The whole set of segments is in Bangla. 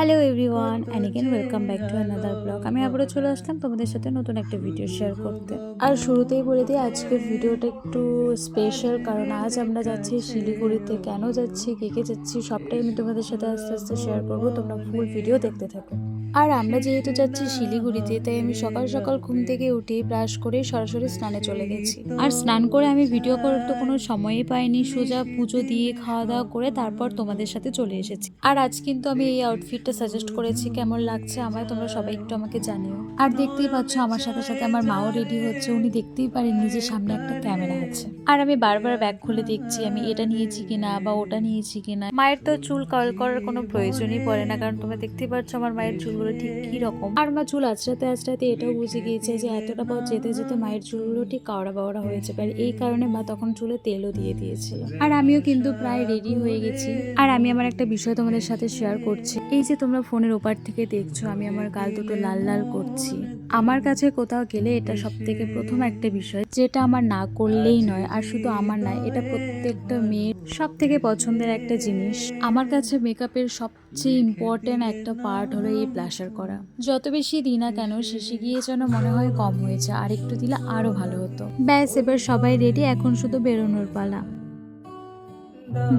Hello everyone and again welcome back to another blog. আমি আবারও চলে আসলাম তোমাদের সাথে নতুন একটা ভিডিও শেয়ার করতে। আর শুরুতেই বলে দিই আজকের ভিডিওটা একটু স্পেশাল, কারণ আজ আমরা যাচ্ছি শিলিগুড়িতে। কেন যাচ্ছি, কে কে যাচ্ছি, সবটাই আমি তোমাদের সাথে আস্তে আস্তে শেয়ার করবো। তোমরা ফুল ভিডিও দেখতে থাকো। আর আমরা যেহেতু যাচ্ছি শিলিগুড়িতে, তাই আমি সকাল সকাল ঘুম থেকে উঠে ব্রাশ করে সরাসরি স্নানে চলে গেছি। আর স্নান করে আমি ভিডিও করার তো কোনো সময়ই পাইনি, সোজা পুজো দিয়ে খাওয়া দাওয়া করে তারপর তোমাদের সাথে চলে এসেছি। আর আজ কিন্তু আমি এই আউটফিটটা সাজেস্ট করেছি, কেমন লাগছে আমায় তোমরা সবাই একটু আমাকে জানিও। আর দেখতেই পাচ্ছ আমার সাথে সাথে আমার মাও রেডি হচ্ছে। উনি দেখতেই পারেন নিজের সামনে একটা ক্যামেরা আছে, আর আমি বারবার ব্যাগ খুলে দেখছি আমি এটা নিয়েছি কিনা বা ওটা নিয়েছি কিনা। মায়ের তো চুল কার্ল করার কোনো প্রয়োজনই পড়ে না, কারণ তোমরা দেখতেই পাচ্ছ আমার মায়ের চুলগুলো ঠিক কি রকম। আর মা চুল আঁচড়াতে আঁচড়াতে এটাও বুঝে গিয়েছে যে এতটা পথ যেতে যেতে মায়ের চুলগুলো ঠিক কাওড়া বাওড়া হয়েছে, আর এই কারণে মা তখন চুলে তেলও দিয়ে দিয়েছিল। আর আমিও কিন্তু প্রায় রেডি হয়ে গেছি। আর আমি আমার একটা বিষয় তোমাদের সাথে শেয়ার করছি। এই যে তোমরা ফোনের ওপার থেকে দেখছো আমি আমার গাল দুটো লাল লাল করছি। আমার কাছে কোথাও গেলে এটা সব থেকে প্রথম একটা বিষয় যেটা আমার না করলেই নয়। আর শুধু আমার নয়, এটা প্রত্যেকটা মেয়ের সব থেকে পছন্দের একটা জিনিস। আমার কাছে মেকআপের সবচেয়ে ইম্পর্টেন্ট একটা পার্ট হলো এই ব্লাশার করা। যত বেশি দিই না কেন শেষে গিয়ে যেন মনে হয় কম হয়েছে, আর একটু দিলে আরো ভালো হতো। ব্যাস, এবার সবাই রেডি, এখন শুধু বেরোনোর পালা।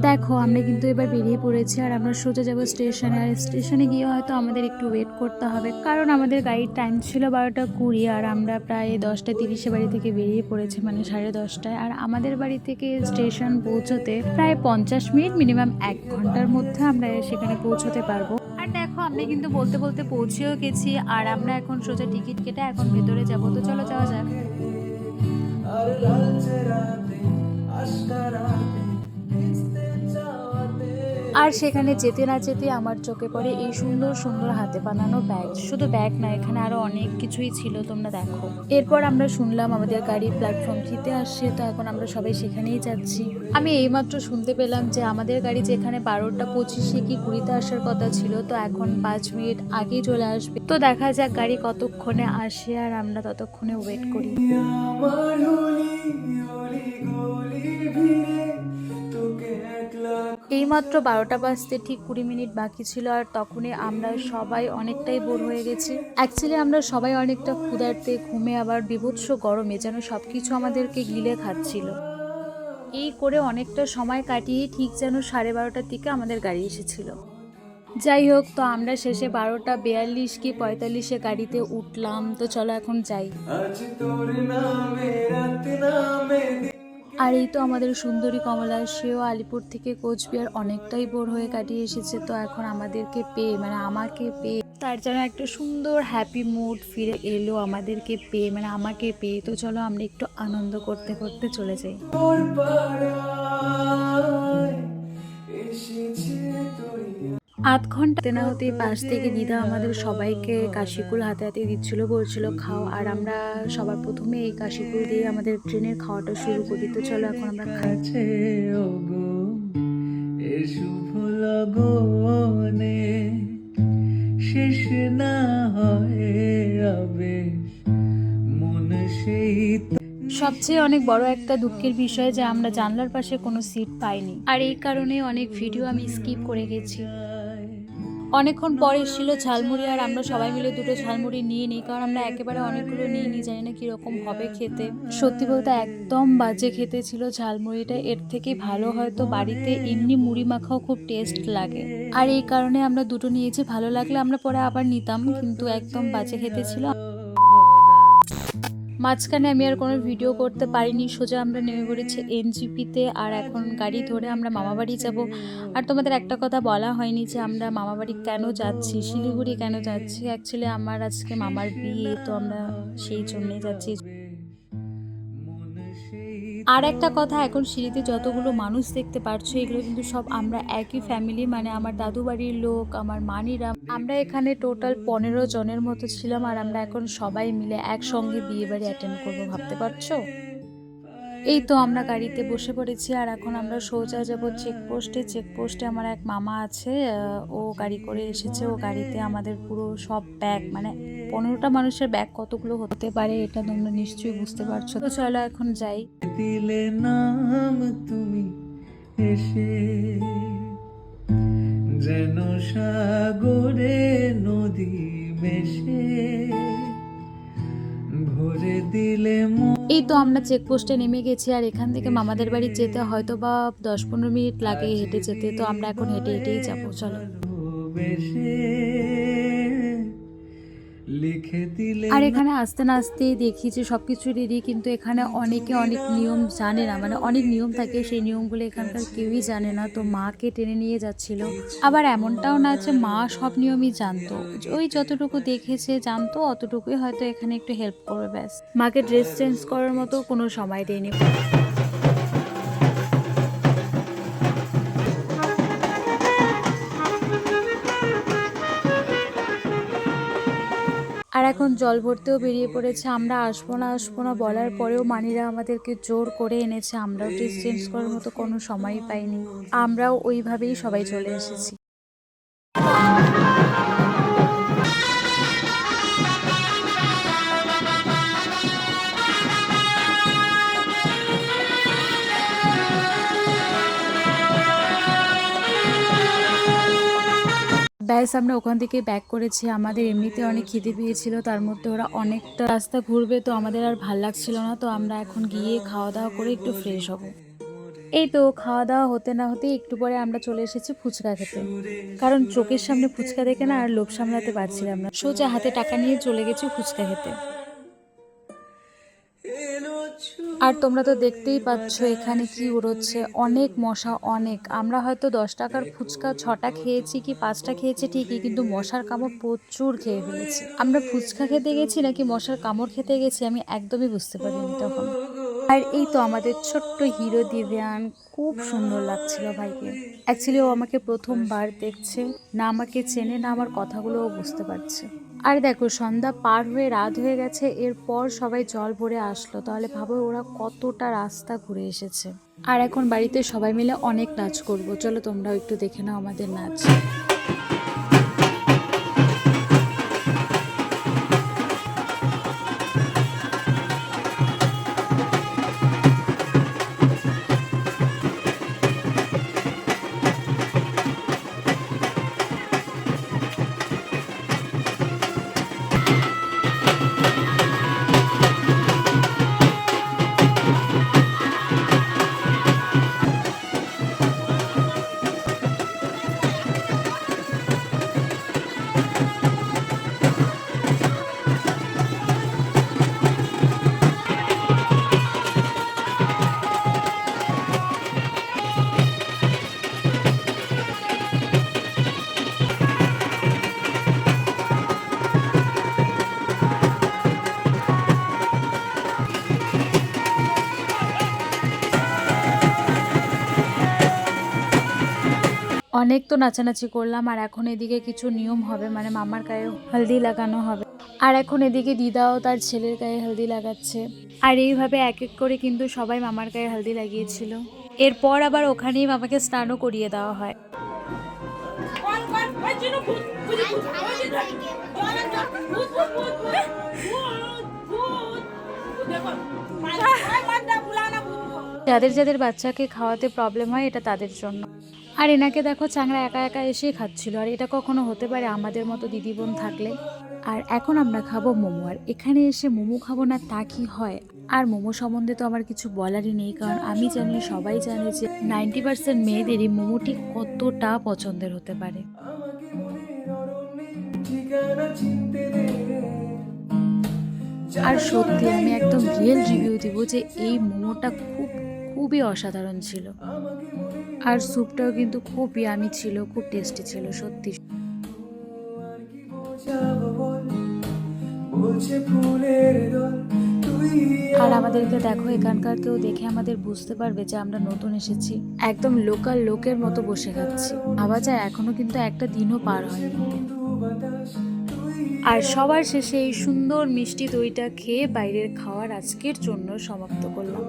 দেখো আমরা কিন্তু এবার বেরিয়ে পড়েছি, আর আমরা সোজা যাবো স্টেশনে। আর স্টেশনে গিয়ে হয়তো আমাদের একটু ওয়েট করতে হবে, কারণ আমাদের গাড়ির টাইম ছিল 12টা 20, আর আমরা প্রায় 10টা 30-এ বাড়ি থেকে বেরিয়ে পড়েছি, মানে 10:30টায়। আর আমাদের বাড়ি থেকে স্টেশন পৌঁছতে প্রায় 50 মিনিট, মিনিমাম 1 ঘন্টার মধ্যে আমরা সেখানে পৌঁছতে পারবো। আর দেখো আমরা কিন্তু বলতে বলতে পৌঁছেও গেছি, আর আমরা এখন সোজা টিকিট কেটে এখন ভেতরে যাবো। তো চলো যাওয়া যাক। আর সেখানে যেতে না যেতে আমার চোখে পড়ে এই সুন্দর সুন্দর হাতে বানানো ব্যাগ। শুধু ব্যাগ না, এখানে আরো অনেক কিছুই ছিল, তোমরা দেখো। এরপর আমরা শুনলাম আমাদের গাড়ি প্ল্যাটফর্ম 3-তে আসছে, তো এখন আমরা সবাই সেখানেই যাচ্ছি। আমি এইমাত্র শুনতে পেলাম যে আমাদের গাড়ি যেখানে 12টা 25-এ কি 20-তে আসার কথা ছিল, তো এখন 5 মিনিট আগেই চলে আসবে। তো দেখা যাক গাড়ি কতক্ষণে আসে, আর আমরা ততক্ষণে ওয়েট করি। এইমাত্র 12টা বাজতে ঠিক 20 মিনিট বাকি ছিল, আর তখনই আমরা সবাই অনেকটাই বোর হয়ে গেছি। অ্যাকচুয়ালি আমরা সবাই অনেকটা ক্ষুধার্তে, ঘুমে, আবার বিভৎস গরমে যেন সবকিছু আমাদেরকে গিলে খাচ্ছিল। এই করে অনেকটা সময় কাটিয়ে ঠিক যেন 12:30টার দিকে আমাদের গাড়ি এসেছিল। যাই হোক, তো আমরা শেষে 12টা 42 কি 45-এ গাড়িতে উঠলাম। তো চলো এখন যাই। আর এই তো আমাদের সুন্দরী কমলা, সেও আলিপুর থেকে কোচবিহার অনেকটাই বোর হয়ে কাটিয়ে এসেছে। তো এখন আমাদেরকে পেয়ে, মানে আমাকে পেয়ে, তার যেন একটা সুন্দর হ্যাপি মুড ফিরে এলো আমাদেরকে পেয়ে, মানে আমাকে পেয়ে। তো চলো আমরা একটু আনন্দ করতে করতে চলে যাই। আধ ঘন্টা না হতেই পাশ থেকে দিদা আমাদের সবাইকে কাশিকুল হাতে হাতে দিচ্ছিল, বলছিল খাও। আর আমরা সবার প্রথমে এই কাশিকুল দিয়ে আমাদের ট্রেনের খাওয়াটা শুরু করি। তো চলো এখন আমরা খাই। শুভ লগনে শেষ না হয় আবেশ মন সেই। সবচেয়ে অনেক বড় একটা দুঃখের বিষয় যে আমরা জানলার পাশে কোনো সিট পাইনি, আর এই কারণে অনেক ভিডিও আমি স্কিপ করে গেছি। অনেকক্ষণ পর এসেছিল ঝালমুড়ি, আর আমরা সবাই মিলে দুটো ঝালমুড়ি নিয়ে নিই, কারণ আমরা একেবারে অনেকগুলো নিয়ে নিই, জানি না কিরকম হবে খেতে। সত্যি বলতে একদম বাজে খেতে ছিল ঝালমুড়িটা। এর থেকে ভালো হয়তো বাড়িতে এমনি মুড়ি মাখাও খুব টেস্ট লাগে, আর এই কারণে আমরা দুটো নিয়েছি। ভালো লাগলে আমরা পরে আবার নিতাম, কিন্তু একদম বাজে খেতে ছিল। মাঝখানে আমি আর কোনো ভিডিও করতে পারিনি, সোজা আমরা নেমে পড়েছি এনজিপিতে। আর এখন গাড়ি ধরে আমরা মামাবাড়ি যাব। আর তোমাদের একটা কথা বলা হয়নি যে আমরা মামাবাড়ি কেন যাচ্ছি, শিলিগুড়ি কেন যাচ্ছি। অ্যাকচুয়ালি আমার আজকে মামার বিয়ে, তো আমরা সেই জন্যই যাচ্ছি। আর একটা কথা, এখন সিঁড়িতে যতগুলো মানুষ দেখতে পারছো এগুলো কিন্তু সব আমরা একই ফ্যামিলি, মানে আমার দাদু বাড়ির লোক, আমার মানিরা। আমরা এখানে টোটাল 15 জনের মতো ছিলাম, আর আমরা এখন সবাই মিলে একসঙ্গে বিয়ে বাড়ি অ্যাটেন্ড করবো, ভাবতে পারছো। এই তো আমরা গাড়িতে বসে পড়েছি, আর এখন আমরা সোজা যাব চেকপোস্টে। চেকপোস্টে আমার এক মামা আছে, ও গাড়ি করে এসেছে। ও গাড়িতে আমাদের পুরো সব ব্যাগ, মানে 15টা মানুষের ব্যাগ কতগুলো হতে পারে এটা তোমরা নিশ্চয়ই বুঝতে পারছো। তো চলো এখন যাই। দিলে নাম তুমি এসে যেন সাগরে নদী মেশে ভরে দিলে এই তো আমরা চেকপোস্টে নেমে গেছি, আর এখান থেকে মামাদের বাড়ি যেতে হয়তো বা 10-15 মিনিট লাগে হেঁটে যেতে। তো আমরা এখন হেঁটে হেঁটেই যাবো, চলো। আর এখানে আসতে না আসতেই দেখি যে সবকিছু রেডি, কিন্তু এখানে অনেকে অনেক নিয়ম জানে না, মানে অনেক নিয়ম থাকে, সেই নিয়মগুলো এখানকার কেউই জানে না। তো মাকে টেনে নিয়ে যাচ্ছিল। আবার এমনটাও না যে মা সব নিয়মই জানতো, ওই যতটুকু দেখেছে জানতো অতটুকুই হয়তো এখানে একটু হেল্প করবে ব্যাস। মাকে ড্রেস চেঞ্জ করার মতো কোনো সময় দেয়নি। আর এখন জল ভরতেও বেরিয়ে পড়েছে। আমরা আসবো না আসবো না বলার পরেও মানিরা আমাদেরকে জোর করে এনেছে। আমরাও ড্রেস চেঞ্জ করার মতো কোনো সময়ই পাইনি, আমরাও ওইভাবেই সবাই চলে এসেছি। ব্যাস আমরা ওখান থেকে ব্যাক করেছি। আমাদের এমনিতে অনেক খিদে পেয়েছিল, তার মধ্যে ওরা অনেকটা রাস্তা ঘুরবে, তো আমাদের আর ভাল লাগছিল না। তো আমরা এখন গিয়ে খাওয়া দাওয়া করে একটু ফ্রেশ হব। এই তো খাওয়া দাওয়া হতে না হতে একটু পরে আমরা চলে এসেছি ফুচকা খেতে, কারণ চোখের সামনে ফুচকা দেখে না আর লোভ সামলাতে পারছিলাম না, সোজা হাতে টাকা নিয়ে চলে গেছি ফুচকা খেতে। আর তোমরা তো দেখতেই পাচ্ছ এখানে কি উড়োচ্ছে, অনেক মশা অনেক। আমরা হয়তো 10 টাকার ফুচকা 6টা খেয়েছি কি 5টা খেয়েছি ঠিকই, কিন্তু মশার কামড় প্রচুর খেয়ে ফেলেছি। আমরা ফুচকা খেতে গেছি নাকি মশার কামড় খেতে গেছি আমি একদমই বুঝতে পারিনি তখন। আর এই তো আমাদের ছোট্ট হিরো দিব্যান, খুব সুন্দর লাগছিল ভাইকে। অ্যাকচুয়ালি ও আমাকে প্রথমবার দেখছে, না আমাকে চেনে না আমার কথাগুলোও বুঝতে পারছে। আর দেখো সন্ধ্যা পার হয়ে রাত হয়ে গেছে, এরপর সবাই জল ভরে আসলো, তাহলে ভাবো ওরা কতটা রাস্তা ঘুরে এসেছে। আর এখন বাড়িতে সবাই মিলে অনেক নাচ করব, চলো তোমরাও একটু দেখে নাও আমাদের নাচ। অনেক তো নাচানাচি করলাম, আর এখন এদিকে কিছু নিয়ম হবে, মানে মামার গায়ে হলদি লাগানো হবে। আর এখন এদিকে দিদাও তার ছেলের গায়ে হলদি লাগাচ্ছে। আর এইভাবে এক এক করে কিন্তু সবাই মামার গায়ে হলদি লাগিয়েছিল। এরপর আবার ওখানেই মামাকে স্নানও করিয়ে দেওয়া হয়। যাদের যাদের বাচ্চাকে খাওয়াতে প্রবলেম হয় এটা তাদের জন্য। আর এনাকে দেখো চাংড়া একা একা এসেই খাচ্ছিল, আর এটা কখনো হতে পারে আমাদের মতো দিদি বোন থাকলে। আর এখন আমরা খাবো মোমো, আর এখানে এসে মোমো খাবো না তা কি হয়। আর মোমো সম্বন্ধে তো আমার কিছু বলারই নেই, কারণ আমি জানি সবাই জানে যে 90% মেয়েদেরই মোমোটি কতটা পছন্দের হতে পারে। আর সত্যি আমি একদম রিয়েল রিভিউ দিব যে এই মোমোটা খুবই অসাধারণ ছিল। আর স্যুপটাও কিন্তু খুব ইয়ামি ছিল, খুব টেস্টি ছিল সত্যি। আর আমাদেরকে দেখো, এখানকার কেউ দেখে আমাদের বুঝতে পারবে যে আমরা নতুন এসেছি, একদম লোকাল লোকের মতো বসে খাচ্ছি। ভাবা যায় এখনো কিন্তু একটা দিনও পার হয়নি। আর সবার শেষে এই সুন্দর মিষ্টি দইটা খেয়ে বাইরের খাওয়ার আজকের জন্য সমাপ্ত করলাম।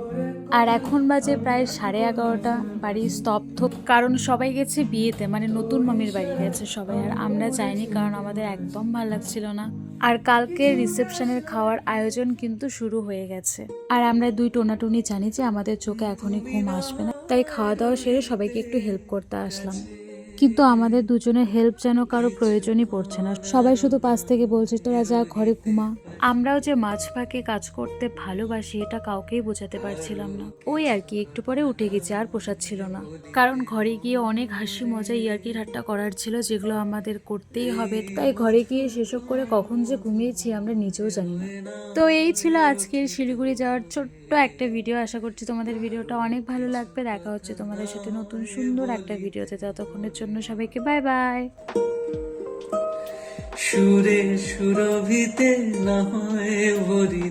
আর এখন বাজে প্রায় 11:30, বাড়ি স্তব্ধ, কারণ সবাই গেছে বিয়েতে, মানে নতুন মামির বাড়ি গেছে সবাই, আর আমরা যাইনি কারণ আমাদের একদম ভালো লাগছিল না। আর কালকে রিসেপশনের খাওয়ার আয়োজন কিন্তু শুরু হয়ে গেছে, আর আমরা দুই টোনাটুনি জানি যে আমাদের চোখে এখনই ঘুম আসবে না, তাই খাওয়া দাওয়া সেরে সবাইকে একটু হেল্প করতে আসলাম। কিন্তু আমাদের দুজনের হেল্প যেন কারো প্রয়োজনই পড়ছে না, সবাই শুধু পাশ থেকে বলছে তোরা যা ঘরে ঘুমা। আমরাও যে মাঝ ফাঁকে কাজ করতে ভালোবাসি এটা কাউকেই বোঝাতে পারছিলাম না। ওই আর কি, একটু পরে উঠে গেছে, আর পোষাচ্ছিল না, কারণ ঘরে গিয়ে অনেক হাসি মজা ইয়ার্কি ঠাট্টা করার ছিল, যেগুলো আমাদের করতেই হবে। তাই ঘরে গিয়ে সেসব করে কখন যে ঘুমিয়েছি আমরা নিজেও জানি না। তো এই ছিল আজকের শিলিগুড়ি যাওয়ার ছোট্ট একটা ভিডিও। আশা করছি তোমাদের ভিডিওটা অনেক ভালো লাগবে। দেখা হচ্ছে তোমাদের সাথে নতুন সুন্দর একটা ভিডিওতে। ততক্ষণের জন্য সবাইকে বাই বাই। সুরে সুরভিতে না হয় ভরি